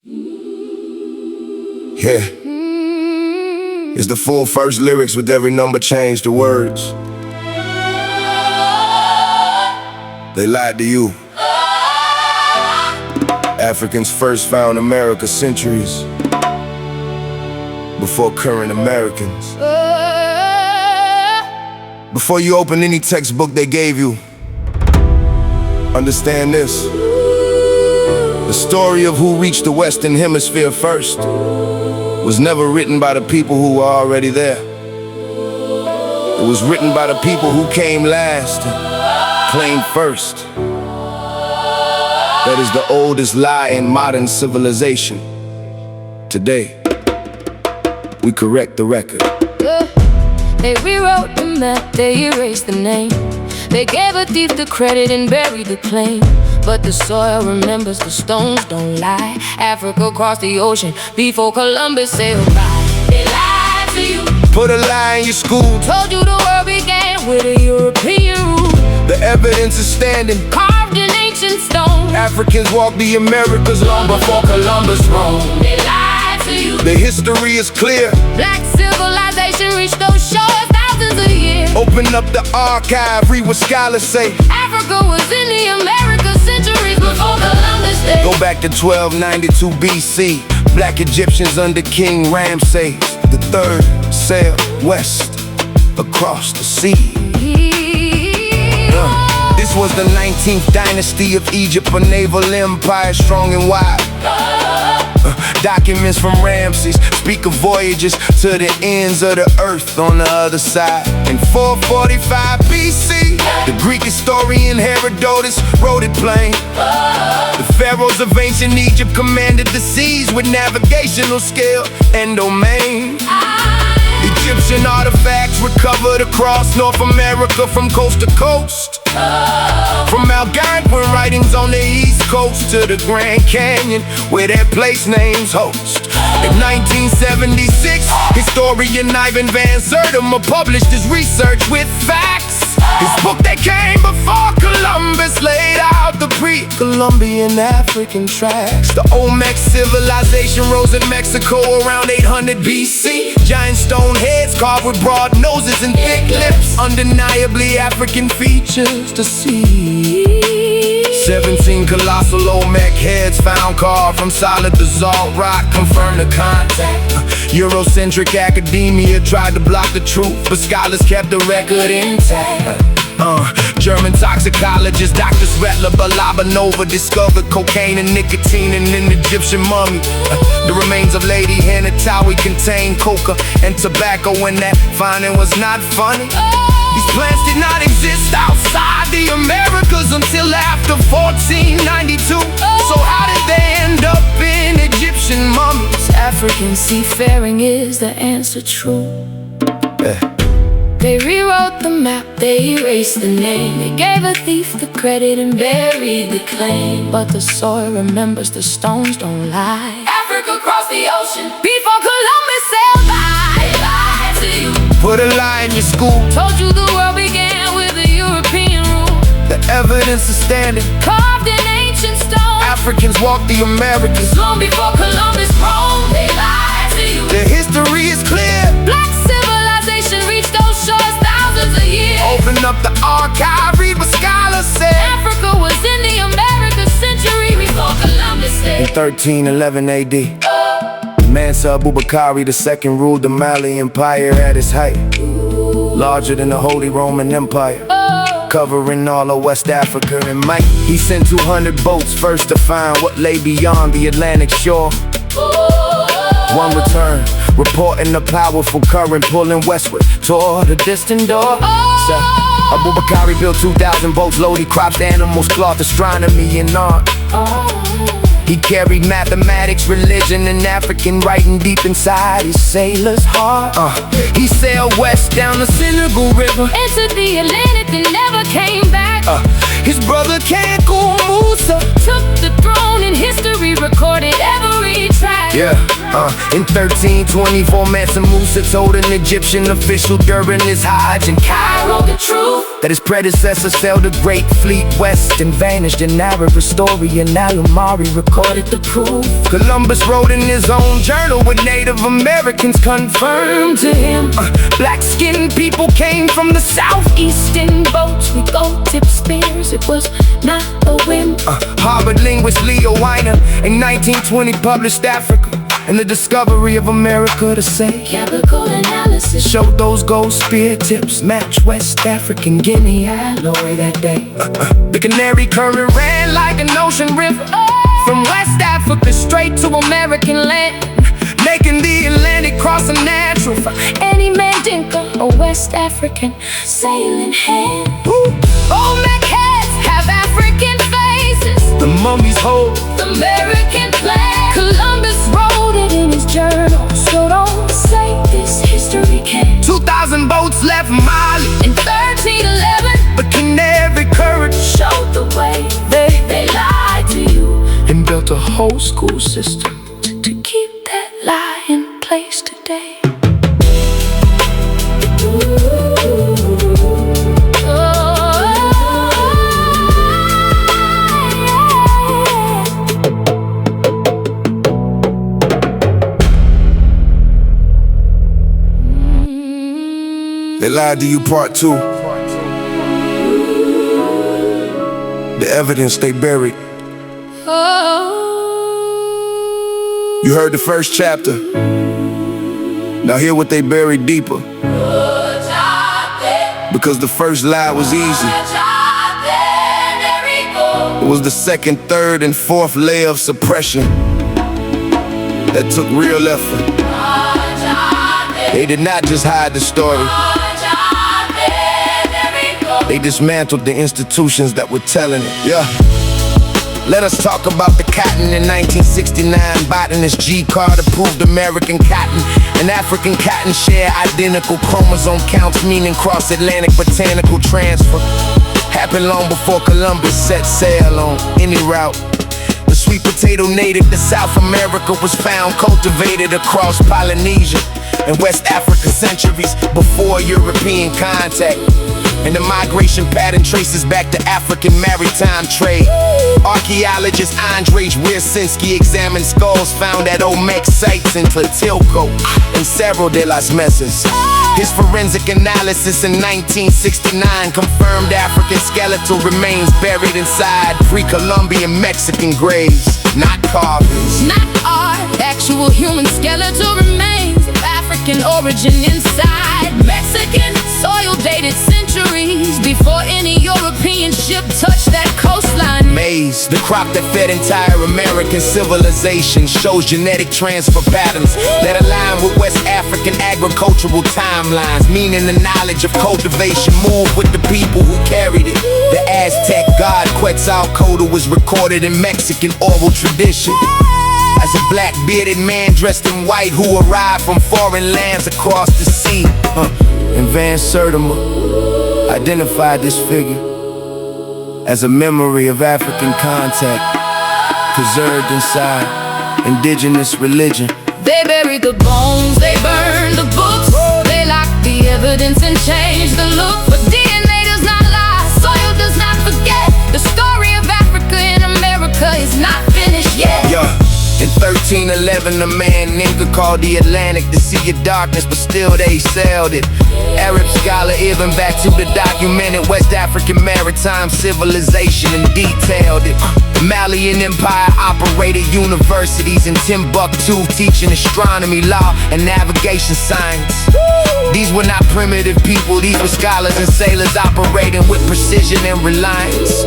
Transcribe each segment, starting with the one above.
Yeah. It's the full first lyrics with every number changed to words. They lied to you. Africans first found America centuries before current Americans. Before you open any textbook they gave you, understand this. The story of who reached the Western Hemisphere first was never written by the people who were already there. It was written by the people who came last and claimed first. That is the oldest lie in modern civilization. Today, we correct the record. They rewrote the map, they erased the name. They gave a thief the credit and buried the claim. But the soil remembers, the stones don't lie. Africa crossed the ocean before Columbus sailed by. They lied to you. Put a lie in your school. Told you the world began with a European rule. The evidence is standing, carved in ancient stone. Africans walked the Americas long before Columbus roamed. They lied to you. The history is clear. Black civilization reached those shores thousands of years. Open up the archive, read what scholars say. Africa was in the Americas centuries before Columbus day. Go back to 1292 BC. Black Egyptians under King Ramses III sailed west across the sea. This was the 19th dynasty of Egypt, a naval empire strong and wide. Documents from Ramses speak of voyages to the ends of the earth on the other side. In 445 BC, the Greek historian Herodotus wrote it plain. The pharaohs of ancient Egypt commanded the seas with navigational skill and domain. Egyptian artifacts recovered across North America from coast to coast. From Algonquin writings on the East Coast to the Grand Canyon, where their place names host. In 1976, historian Ivan Van Sertima published his research with facts. His book that came before Columbus laid out the pre-Columbian African tracks. The Olmec civilization rose in Mexico around 800 BC. Giant stone heads carved with broad noses and thick lips, undeniably African features to see. 17 colossal Olmec heads found carved from solid basalt rock confirm the contact. Eurocentric academia tried to block the truth, but scholars kept the record intact. German toxicologist Dr. Svetla Balabanova discovered cocaine and nicotine in an Egyptian mummy. The remains of Lady Henatawi contained coca and tobacco, and that finding was not funny. These plants did not exist outside the Americas until after 1492. So how did they end up in Egyptian mummies? African seafaring is the answer true. They rewrote the map, they erased the name. They gave a thief the credit and buried the claim. But the soil remembers, the stones don't lie. Africa crossed the ocean before Columbus sailed by. They lied to you. Put a lie in your school. Told you the world began with a European rule. The evidence is standing, carved in ancient stone. Africans walked the Americas long before Columbus roamed. They lied to you. The history is clear. Black civilization reached those shores thousands of years. Open up the archive, read what scholars said. Africa was in the Americas century before Columbus day. In 1311 AD, Mansa Abubakari II ruled the Mali Empire at its height. Larger than the Holy Roman Empire, covering all of West Africa in might. He sent 200 boats first to find what lay beyond the Atlantic shore. One returned, reporting a powerful current pulling westward toward a distant door. So, Abubakari built 2,000 boats, loaded crops, animals, cloth, astronomy, and art. He carried mathematics, religion, and African writing deep inside his sailor's heart. He sailed west down the Senegal River, entered the Atlantic and never came back. His brother Kanku Musa took the throne, and history recorded every track. Yeah. In 1324, Mansa Musa told an Egyptian official during his Hajj in Cairo the truth that his predecessor sailed a great fleet west and vanished. An Arab historian, Al-Umari, recorded the proof. Columbus wrote in his own journal what Native Americans confirmed to him. Black-skinned people came from the southeast in boats. We go tip spears, it was not a whim. Harvard linguist Weiner in 1920 published Africa and the discovery of America to say. Chemical analysis showed those gold spear tips match West African Guinea alloy that day. The Canary Current ran like an ocean river from West Africa straight to American land, making the Atlantic cross a natural for any Mandinka or West African sailing hand. Olmec heads have African faces, the mummies hold the American flag. Columbus wrote it in his journal, so don't say this history can't. 2,000 boats left Mali in 1311, but Canary Current showed the way. They lied to you and built a whole school system to keep that lie in place today. They lied to you, part 2. The evidence they buried. You heard the first chapter. Now hear what they buried deeper. Because the first lie was easy. It was the second, third, and fourth layer of suppression that took real effort. They did not just hide the story. They dismantled the institutions that were telling it. Yeah. Let us talk about the cotton in 1969. Botanist G. Carter proved American cotton and African cotton share identical chromosome counts, meaning cross-Atlantic botanical transfer. Happened long before Columbus set sail on any route. The sweet potato native to South America was found cultivated across Polynesia and West Africa centuries before European contact. And the migration pattern traces back to African maritime trade. Archaeologist Andrzej Wiercinski examined skulls found at Olmec sites in Tlatelolco and Cerro de las Mesas. His forensic analysis in 1969 confirmed African skeletal remains buried inside pre-Columbian Mexican graves, not carvings. Not art, actual human skeletal remains of African origin inside Mexican soil dated centuries before any European ship touched that coastline. Maize, the crop that fed entire American civilization, shows genetic transfer patterns that align with West African agricultural timelines, meaning the knowledge of cultivation moved with the people who carried it. The Aztec god Quetzalcoatl was recorded in Mexican oral tradition as a black bearded man dressed in white who arrived from foreign lands across the sea. And Sertima identified this figure as a memory of African contact preserved inside indigenous religion. They buried the bones, they burned the books, they locked the evidence and changed the look. But DNA does not lie, soil does not forget. The story of Africa in America is not finished yet. Yeah. In 1311, a man Inca called the Atlantic the Sea of Darkness, but still they sailed it. Arab scholar Ibn Battuta documented West African maritime civilization and detailed it. The Malian Empire operated universities in Timbuktu, teaching astronomy, law, and navigation science. These were not primitive people, these were scholars and sailors operating with precision and reliance.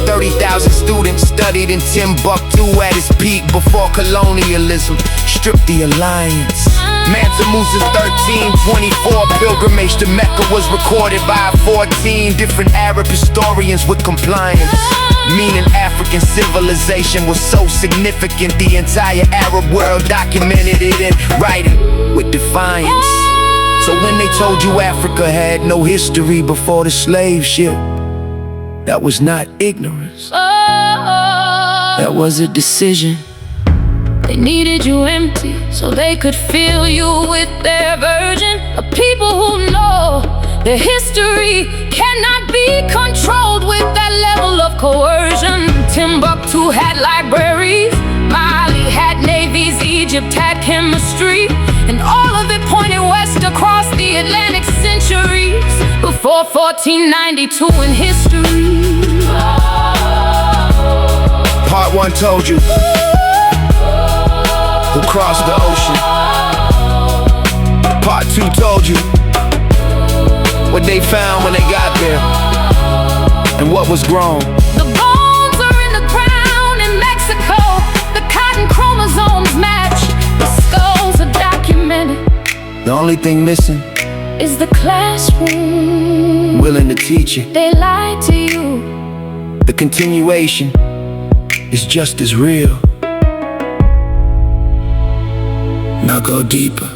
30,000 students studied in Timbuktu at its peak before colonialism stripped the alliance. Mansa Musa's 1324 pilgrimage to Mecca was recorded by 14 different Arab historians with compliance, meaning African civilization was so significant the entire Arab world documented it in writing with defiance. So when they told you Africa had no history before the slave ship, that was not ignorance. That was a decision. They needed you empty so they could fill you with their version. A people who know their history cannot be controlled with that level of coercion. Timbuktu had libraries, Mali had navies, Egypt had chemistry, and all of it pointed west across the Atlantic centuries before 1492 in history. Part 1 told you who crossed the ocean. Part 2 told you what they found when they got there and what was grown. The bones are in the ground in Mexico. The cotton chromosomes match. The skulls are documented. The only thing missing is the classroom, willing to teach it. They lied to you. The continuation is just as real. Now go deeper.